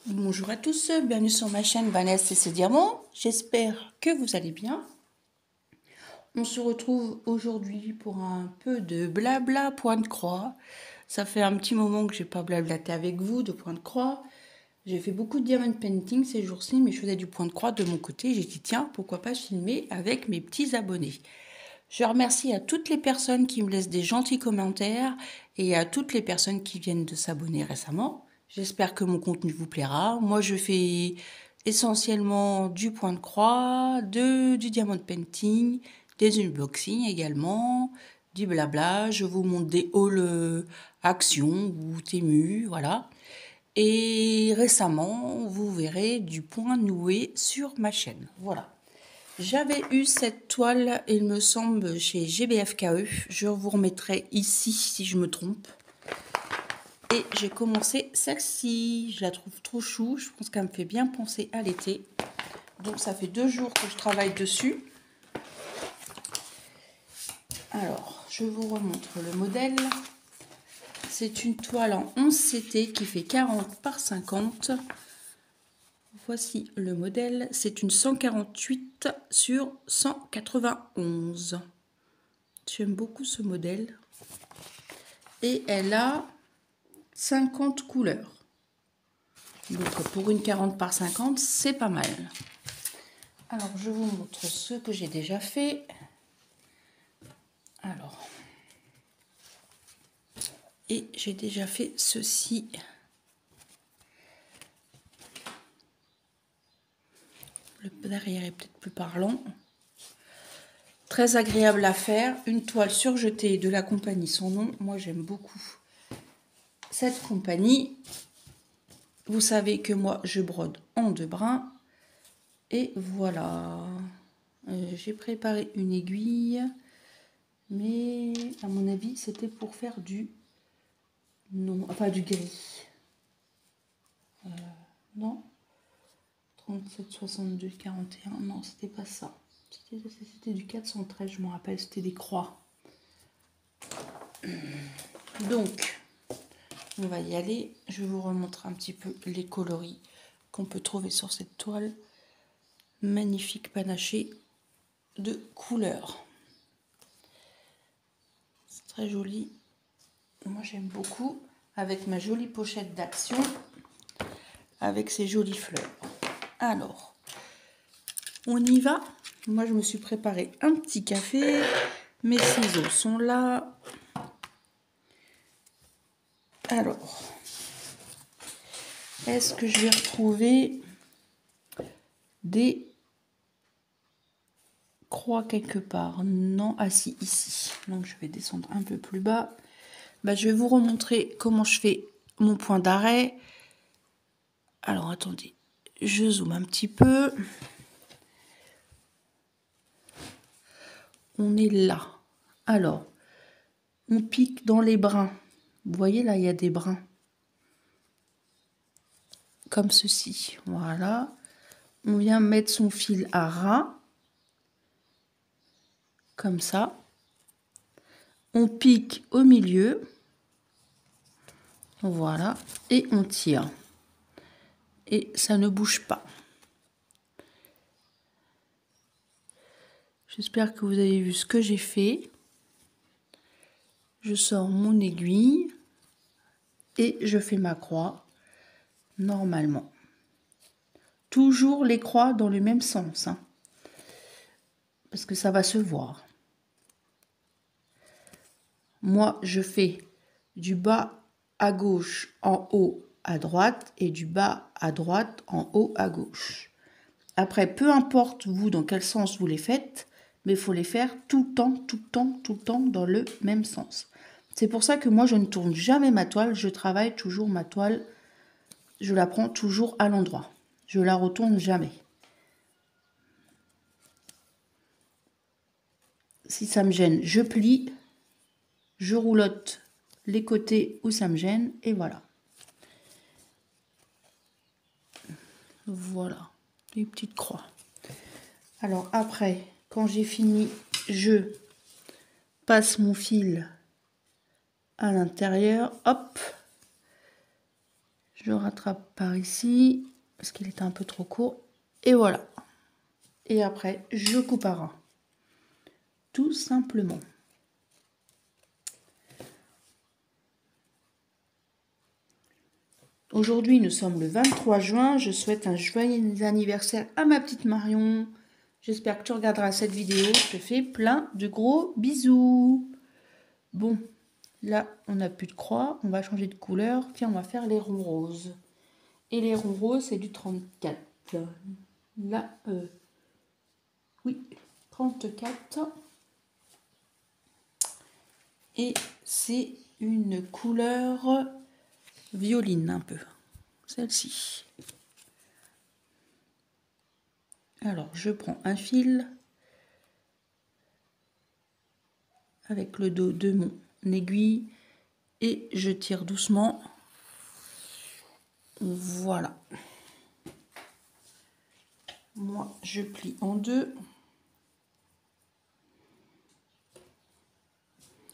Bonjour à tous, bienvenue sur ma chaîne Vanessa et ses diamants. J'espère que vous allez bien. On se retrouve aujourd'hui pour un peu de blabla point de croix. Ça fait un petit moment que j'ai pas blablaté avec vous de point de croix. J'ai fait beaucoup de diamond painting ces jours-ci, mais je faisais du point de croix de mon côté. J'ai dit tiens, pourquoi pas filmer avec mes petits abonnés. Je remercie à toutes les personnes qui me laissent des gentils commentaires et à toutes les personnes qui viennent de s'abonner récemment. J'espère que mon contenu vous plaira. Moi, je fais essentiellement du point de croix, du diamond painting, des unboxings également, du blabla. Je vous montre des hauls actions ou Temu, voilà. Et récemment, vous verrez du point noué sur ma chaîne. Voilà. J'avais eu cette toile, il me semble, chez GBFKE. Je vous remettrai ici si je me trompe. Et j'ai commencé celle-ci. Je la trouve trop chou. Je pense qu'elle me fait bien penser à l'été. Donc ça fait 2 jours que je travaille dessus. Alors, je vous remontre le modèle. C'est une toile en 11 CT qui fait 40 par 50. Voici le modèle. C'est une 148 sur 191. J'aime beaucoup ce modèle. Et elle a 50 couleurs. Donc pour une 40 par 50, c'est pas mal. Alors je vous montre ce que j'ai déjà fait. Alors, et j'ai déjà fait ceci. Le derrière est peut-être plus parlant. Très agréable à faire. Une toile surjetée de la compagnie Son Nom. Moi j'aime beaucoup cette compagnie. Vous savez que moi je brode en 2 brins. Et voilà. J'ai préparé une aiguille. Mais à mon avis, c'était pour faire du du gris. Non. 37, 62, 41. Non, c'était pas ça. C'était du 413, je me rappelle, c'était des croix. Donc, on va y aller. Je vous remontre un petit peu les coloris qu'on peut trouver sur cette toile. Magnifique panaché de couleurs. C'est très joli. Moi, j'aime beaucoup. Avec ma jolie pochette d'action. Avec ces jolies fleurs. Alors, on y va. Moi, je me suis préparé un petit café. Mes ciseaux sont là. Alors, est-ce que je vais retrouver des croix quelque part? Non, ah si, ici. Donc, je vais descendre un peu plus bas. Je vais vous remontrer comment je fais mon point d'arrêt. Alors, attendez, je zoome un petit peu. On est là. Alors, on pique dans les brins. Vous voyez, là, il y a des brins. Comme ceci. Voilà. On vient mettre son fil à ras. Comme ça. On pique au milieu. Voilà. Et on tire. Et ça ne bouge pas. J'espère que vous avez vu ce que j'ai fait. Je sors mon aiguille. Et je fais ma croix. Normalement. Toujours les croix dans le même sens. Hein, parce que ça va se voir. Moi, je fais du bas à gauche en haut à droite et du bas à droite en haut à gauche. Après, peu importe vous dans quel sens vous les faites, mais il faut les faire tout le temps, tout le temps, tout le temps dans le même sens. C'est pour ça que moi, je ne tourne jamais ma toile. Je travaille toujours ma toile. Je la prends toujours à l'endroit. Je la retourne jamais. Si ça me gêne, je plie. Je roulotte les côtés où ça me gêne. Et voilà. Voilà. Des petites croix. Alors après, quand j'ai fini, je passe mon fil à l'intérieur. Hop. Je rattrape par ici, parce qu'il était un peu trop court. Et voilà. Et après, je coupe à ras. Tout simplement. Aujourd'hui, nous sommes le 23 juin. Je souhaite un joyeux anniversaire à ma petite Marion. J'espère que tu regarderas cette vidéo. Je te fais plein de gros bisous. Bon, là, on n'a plus de croix. On va changer de couleur. Tiens, on va faire les ronds roses. Et les ronds roses, c'est du 34. Là, oui, 34. Et c'est une couleur violine un peu. Celle-ci. Alors, je prends un fil avec le dos de mon aiguille et je tire doucement. Voilà. Moi, je plie en deux.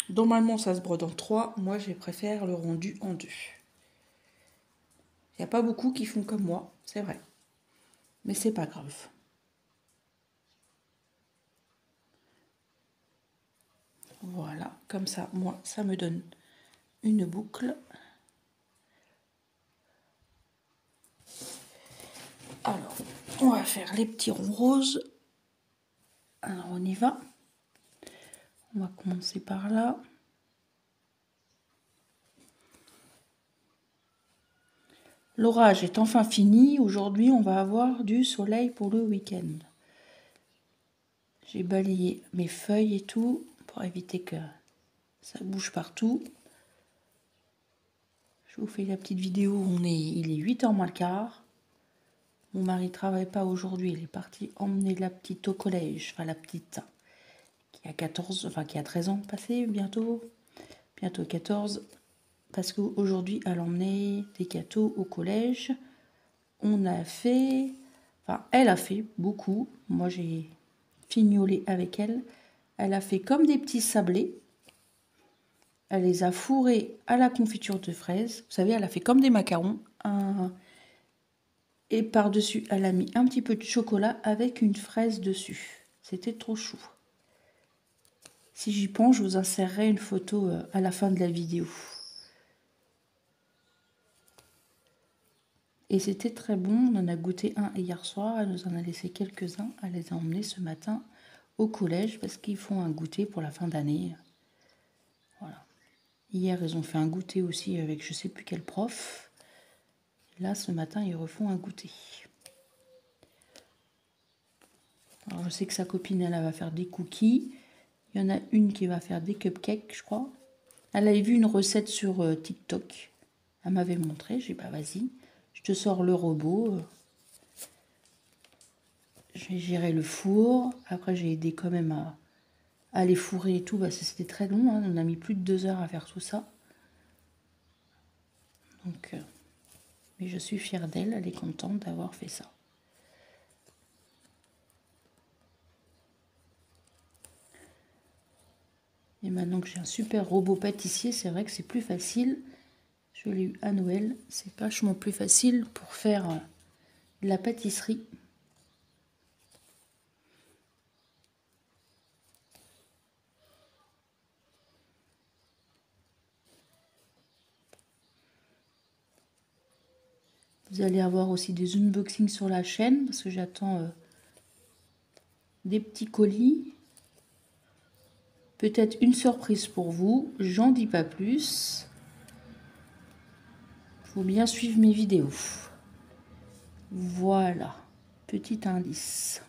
Normalement, ça se brode en 3. Moi, je préfère le rendu en 2. Il n'y a pas beaucoup qui font comme moi, c'est vrai. Mais c'est pas grave. Voilà, comme ça, moi, ça me donne une boucle. Alors, on va faire les petits ronds roses. Alors, on y va. On va commencer par là. L'orage est enfin fini. Aujourd'hui, on va avoir du soleil pour le week-end. J'ai balayé mes feuilles et tout pour éviter que ça bouge partout. Je vous fais la petite vidéo. Il est 8h moins le quart. Mon mari ne travaille pas aujourd'hui. Il est parti emmener la petite au collège. Enfin, la petite qui a 14, enfin qui a 13 ans passé bientôt. Bientôt 14. Parce qu'aujourd'hui, elle emmenait des gâteaux au collège. On a fait... Enfin, elle a fait beaucoup. Moi, j'ai fignolé avec elle. Elle a fait comme des petits sablés. Elle les a fourrés à la confiture de fraises. Vous savez, elle a fait comme des macarons. Et par-dessus, elle a mis un petit peu de chocolat avec une fraise dessus. C'était trop chou. Si j'y pense, je vous insérerai une photo à la fin de la vidéo. Et c'était très bon. On en a goûté un hier soir. Elle nous en a laissé quelques-uns. Elle les a emmenés ce matin au collège parce qu'ils font un goûter pour la fin d'année. Voilà. Hier, ils ont fait un goûter aussi avec je ne sais plus quel prof. Là, ce matin, ils refont un goûter. Alors, je sais que sa copine, elle va faire des cookies. Il y en a une qui va faire des cupcakes, je crois. Elle avait vu une recette sur TikTok. Elle m'avait montré. J'ai dit, bah vas-y, je te sors le robot. J'ai géré le four. Après, j'ai aidé quand même à les fourrer et tout. Parce que c'était très long. Hein. On a mis plus de 2 heures à faire tout ça. Donc, mais je suis fière d'elle. Elle est contente d'avoir fait ça. Et maintenant que j'ai un super robot pâtissier, c'est vrai que c'est plus facile. Je l'ai eu à Noël. C'est vachement plus facile pour faire de la pâtisserie. Vous allez avoir aussi des unboxings sur la chaîne parce que j'attends des petits colis. Peut-être une surprise pour vous. J'en dis pas plus. Il faut bien suivre mes vidéos. Voilà. Petit indice.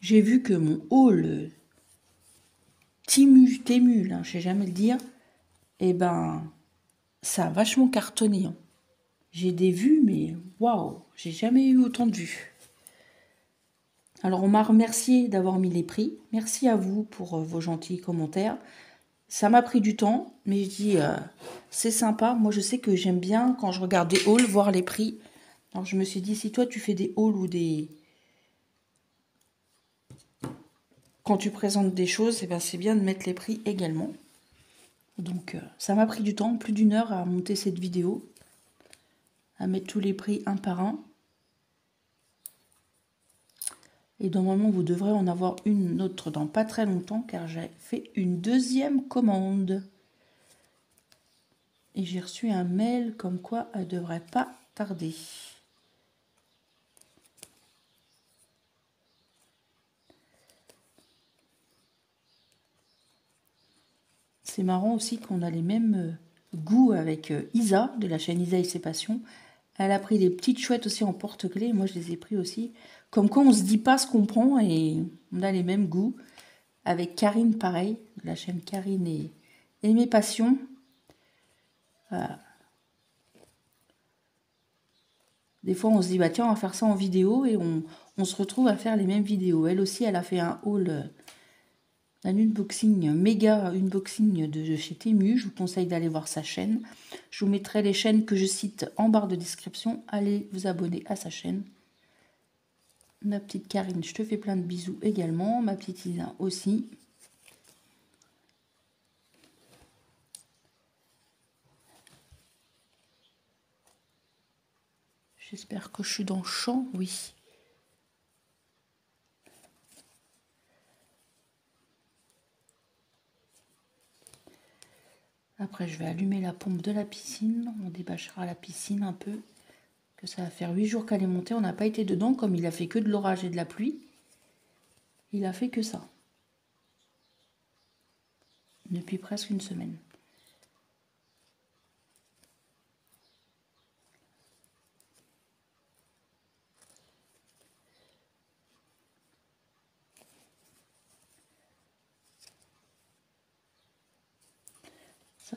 J'ai vu que mon haul Temu, là, je sais jamais le dire, eh ben, ça a vachement cartonné. Hein. J'ai des vues, mais waouh, j'ai jamais eu autant de vues. Alors, on m'a remercié d'avoir mis les prix. Merci à vous pour vos gentils commentaires. Ça m'a pris du temps, mais je dis, c'est sympa. Moi, je sais que j'aime bien, quand je regarde des hauls, voir les prix. Alors, je me suis dit, si toi, tu fais des hauls ou des... Quand tu présentes des choses, eh ben, c'est bien de mettre les prix également. Donc ça m'a pris du temps, plus d'1 heure à monter cette vidéo, à mettre tous les prix un par un. Et normalement vous devrez en avoir une autre dans pas très longtemps car j'ai fait une 2e commande. Et j'ai reçu un mail comme quoi elle devrait pas tarder. C'est marrant aussi qu'on a les mêmes goûts avec Isa, de la chaîne Isa et ses passions. Elle a pris des petites chouettes aussi en porte-clés, moi je les ai pris aussi. Comme quoi on se dit pas ce qu'on prend et on a les mêmes goûts. Avec Karine pareil, de la chaîne Karine et mes passions. Voilà. Des fois on se dit bah tiens on va faire ça en vidéo et on se retrouve à faire les mêmes vidéos. Elle aussi elle a fait un haul... un unboxing, méga unboxing de chez Temu. Je vous conseille d'aller voir sa chaîne. Je vous mettrai les chaînes que je cite en barre de description. Allez vous abonner à sa chaîne. Ma petite Karine, je te fais plein de bisous également. Ma petite Isa aussi. J'espère que je suis dans le champ, oui. Après, je vais allumer la pompe de la piscine. On débâchera la piscine un peu. Que ça va faire 8 jours qu'elle est montée. On n'a pas été dedans, comme il a fait que de l'orage et de la pluie. Il a fait que ça. Depuis presque une semaine.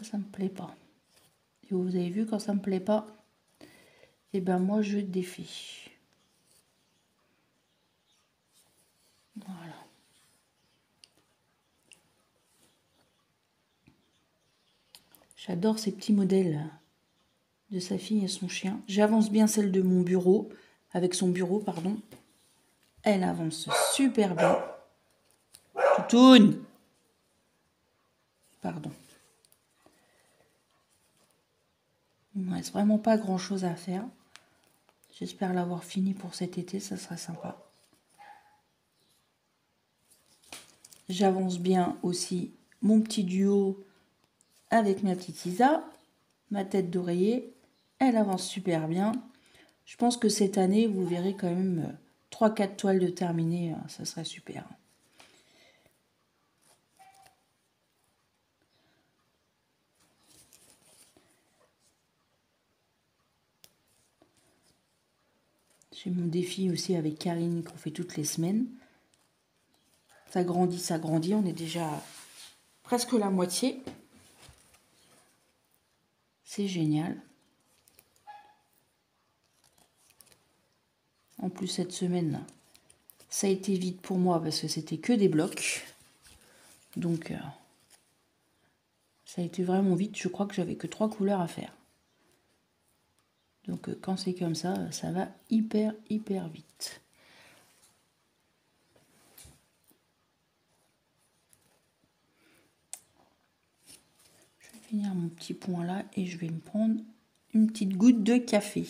Ça me plaît pas. Et vous avez vu, quand ça me plaît pas, et ben moi je défais. Voilà. J'adore ces petits modèles de sa fille et son chien. J'avance bien celle de mon bureau, avec son bureau, pardon. Elle avance super bien. Toutoune! Pardon. Il ne me reste vraiment pas grand chose à faire. J'espère l'avoir fini pour cet été, ça sera sympa. J'avance bien aussi mon petit duo avec ma petite Isa. Ma tête d'oreiller, elle avance super bien. Je pense que cette année, vous verrez quand même 3-4 toiles de terminées, ça serait super. J'ai mon défi aussi avec Karine qu'on fait toutes les semaines. Ça grandit. On est déjà presque la moitié. C'est génial. En plus, cette semaine, ça a été vite pour moi parce que c'était que des blocs. Donc, ça a été vraiment vite. Je crois que j'avais que 3 couleurs à faire. Donc, quand c'est comme ça, ça va hyper vite. Je vais finir mon petit point là et je vais me prendre une petite goutte de café.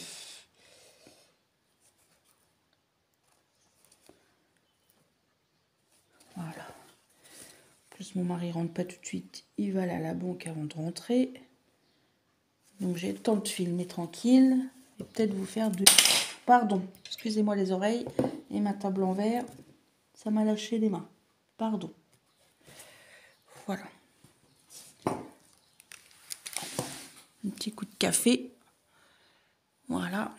Voilà. En plus, mon mari rentre pas tout de suite. Il va aller à la banque avant de rentrer. Donc, j'ai le temps de filmer tranquille. Et peut-être vous faire de... Pardon, excusez-moi les oreilles. Et ma table en verre. Ça m'a lâché les mains. Pardon. Voilà. Un petit coup de café. Voilà.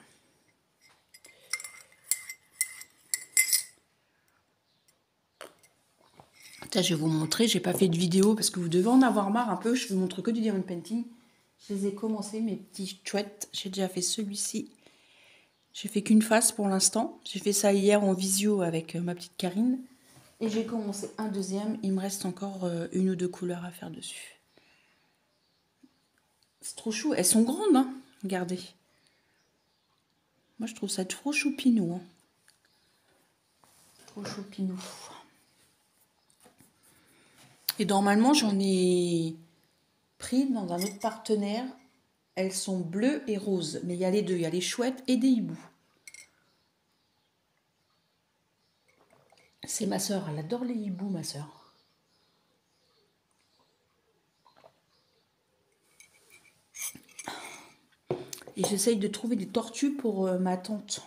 Là, je vais vous montrer. J'ai pas fait de vidéo parce que vous devez en avoir marre un peu. Je vous montre que du diamond painting. Je les ai commencé, mes petits chouettes. J'ai déjà fait celui-ci. J'ai fait qu'une face pour l'instant. J'ai fait ça hier en visio avec ma petite Karine. Et j'ai commencé un deuxième. Il me reste encore 1 ou 2 couleurs à faire dessus. C'est trop chou. Elles sont grandes, hein. Regardez. Moi, je trouve ça trop choupinou. Hein. Trop choupinou. Et normalement, j'en ai pris dans un autre partenaire. Elles sont bleues et roses. Mais il y a les deux. Il y a les chouettes et des hiboux. C'est ma soeur. Elle adore les hiboux, ma soeur. Et j'essaye de trouver des tortues pour ma tante.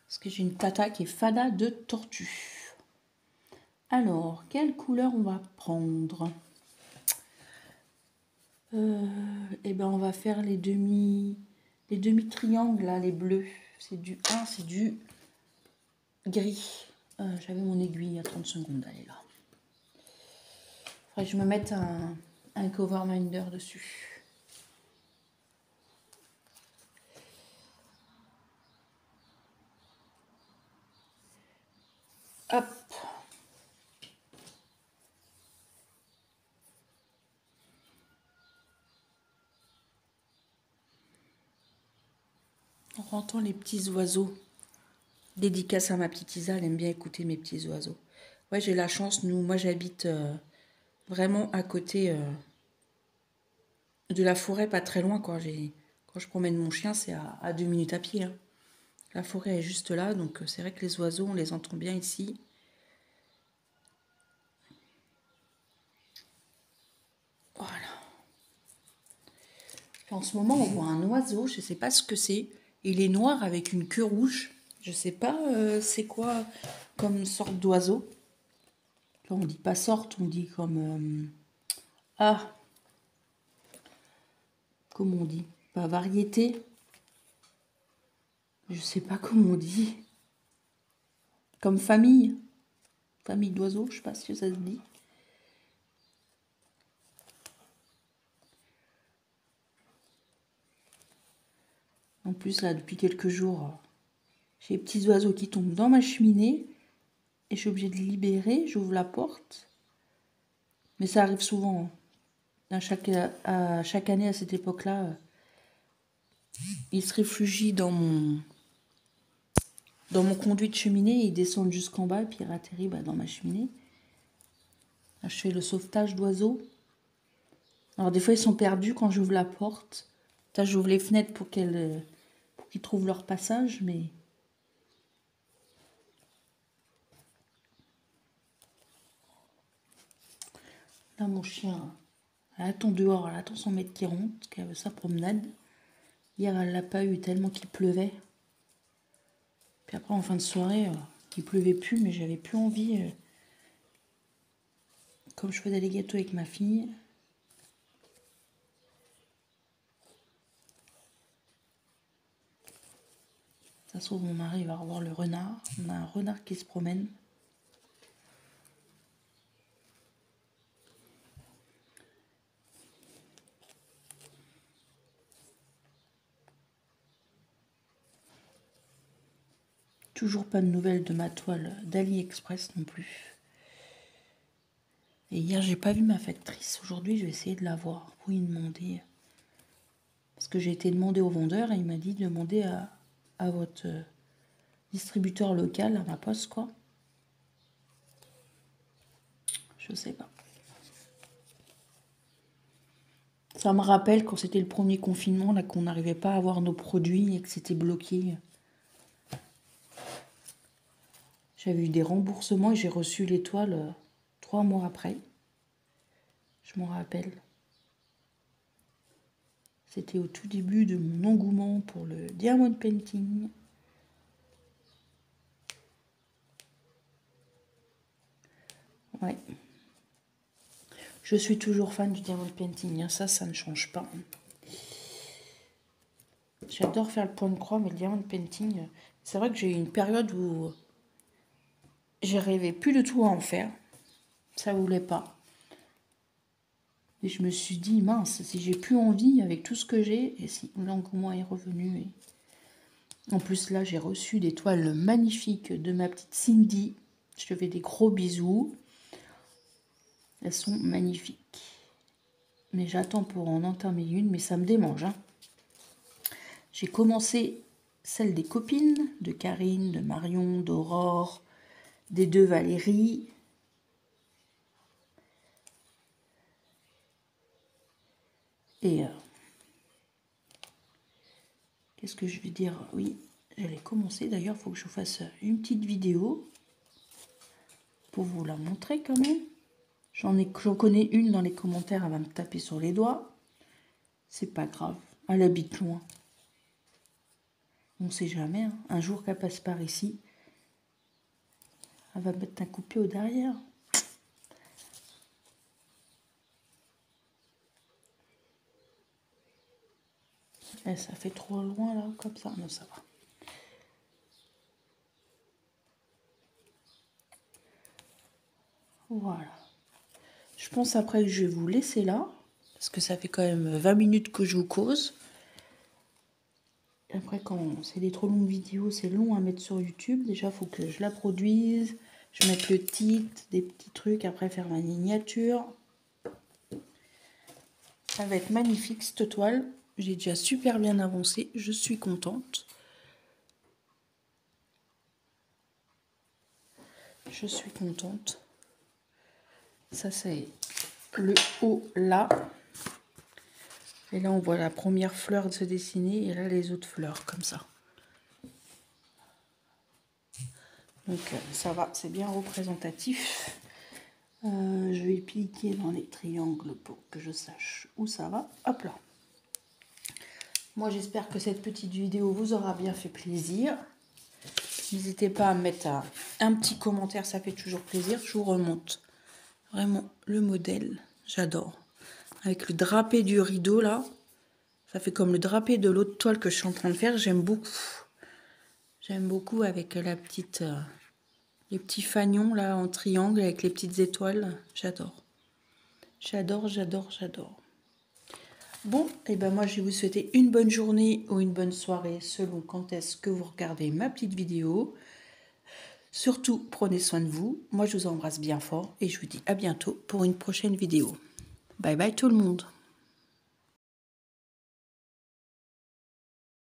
Parce que j'ai une tata qui est fada de tortues. Alors, quelle couleur on va prendre? Eh ben, on va faire les demi-triangles, là, les bleus. C'est du 1, c'est du gris. J'avais mon aiguille il y a 30 secondes, elle est là. Faudrait que je me mette un cover minder dessus. Hop. On entend les petits oiseaux. Dédicace à ma petite Isa, elle aime bien écouter mes petits oiseaux. Ouais, j'ai la chance, moi j'habite vraiment à côté de la forêt, pas très loin. Quand je promène mon chien, c'est à 2 minutes à pied. Hein. La forêt est juste là, donc c'est vrai que les oiseaux, on les entend bien ici. Voilà. En ce moment, on voit un oiseau, je ne sais pas ce que c'est. Il est noir avec une queue rouge. Je ne sais pas c'est quoi comme sorte d'oiseau. Là, on dit pas sorte, on dit comme... comment on dit? Pas variété. Je sais pas comment on dit. Comme famille. Famille d'oiseaux, je sais pas si ça se dit. En plus, là, depuis quelques jours, j'ai les petits oiseaux qui tombent dans ma cheminée. Et je suis obligée de les libérer. J'ouvre la porte. Mais ça arrive souvent. À chaque année, à cette époque-là, ils se réfugient dans mon conduit de cheminée. Ils descendent jusqu'en bas, puis ils atterrissent dans ma cheminée. Là, je fais le sauvetage d'oiseaux. Alors, des fois, ils sont perdus quand j'ouvre la porte. Là, j'ouvre les fenêtres pour qu'ils trouvent leur passage, mais... Là, mon chien, elle attend dehors, elle attend son maître qui rentre, parce qu'elle veut sa promenade. Hier, elle l'a pas eu tellement qu'il pleuvait. Puis après, en fin de soirée, il pleuvait plus, mais j'avais plus envie. Comme je faisais les gâteaux avec ma fille. Ça se trouve, mon mari va revoir le renard. On a un renard qui se promène. Toujours pas de nouvelles de ma toile d'AliExpress non plus. Et hier, j'ai pas vu ma factrice. Aujourd'hui, je vais essayer de la voir pour y demander. Parce que j'ai été demander au vendeur et il m'a dit de demander à votre distributeur local, à ma poste, quoi. Je sais pas. Ça me rappelle quand c'était le premier confinement, là, qu'on n'arrivait pas à avoir nos produits et que c'était bloqué. J'avais eu des remboursements et j'ai reçu l'étoile 3 mois après. Je m'en rappelle. C'était au tout début de mon engouement pour le diamond painting. Ouais. Je suis toujours fan du diamond painting. Ça ne change pas. J'adore faire le point de croix, mais le diamond painting, c'est vrai que j'ai eu une période où j'arrivais plus du tout à en faire. Ça voulait pas. Et je me suis dit, mince, si j'ai plus envie avec tout ce que j'ai, et si l'engouement est revenu. En plus, là, j'ai reçu des toiles magnifiques de ma petite Cindy. Je te fais des gros bisous. Elles sont magnifiques. Mais j'attends pour en entamer une, mais ça me démange. Hein. J'ai commencé celle des copines, de Karine, de Marion, d'Aurore, des deux Valérie. Et qu'est-ce que je vais dire? Oui, j'allais commencer. D'ailleurs, il faut que je fasse une petite vidéo pour vous la montrer quand même. J'en connais une dans les commentaires, elle va me taper sur les doigts. C'est pas grave, elle habite loin. On sait jamais, hein. Un jour qu'elle passe par ici, elle va mettre un coup de pied au derrière. Et ça fait trop loin là, comme ça. Non, ça va. Voilà. Je pense après que je vais vous laisser là. Parce que ça fait quand même 20 minutes que je vous cause. Après, quand c'est des trop longues vidéos, c'est long à mettre sur YouTube. Déjà, il faut que je la produise. Je mette le titre, des petits trucs. Après, faire ma miniature. Ça va être magnifique, cette toile. J'ai déjà super bien avancé. Je suis contente. Je suis contente. Ça, c'est le haut là. Et là, on voit la première fleur se dessiner. Et là, les autres fleurs, comme ça. Donc, ça va. C'est bien représentatif. Je vais cliquer dans les triangles pour que je sache où ça va. Hop là. Moi, j'espère que cette petite vidéo vous aura bien fait plaisir. N'hésitez pas à mettre un petit commentaire, ça fait toujours plaisir. Je vous remonte vraiment le modèle. J'adore. Avec le drapé du rideau, là. Ça fait comme le drapé de l'autre toile que je suis en train de faire. J'aime beaucoup. J'aime beaucoup avec la petite... les petits fagnons, là, en triangle, avec les petites étoiles. J'adore. J'adore, j'adore, j'adore. Bon, et ben moi, je vais vous souhaiter une bonne journée ou une bonne soirée, selon quand est-ce que vous regardez ma petite vidéo. Surtout, prenez soin de vous. Moi, je vous embrasse bien fort et je vous dis à bientôt pour une prochaine vidéo. Bye bye tout le monde.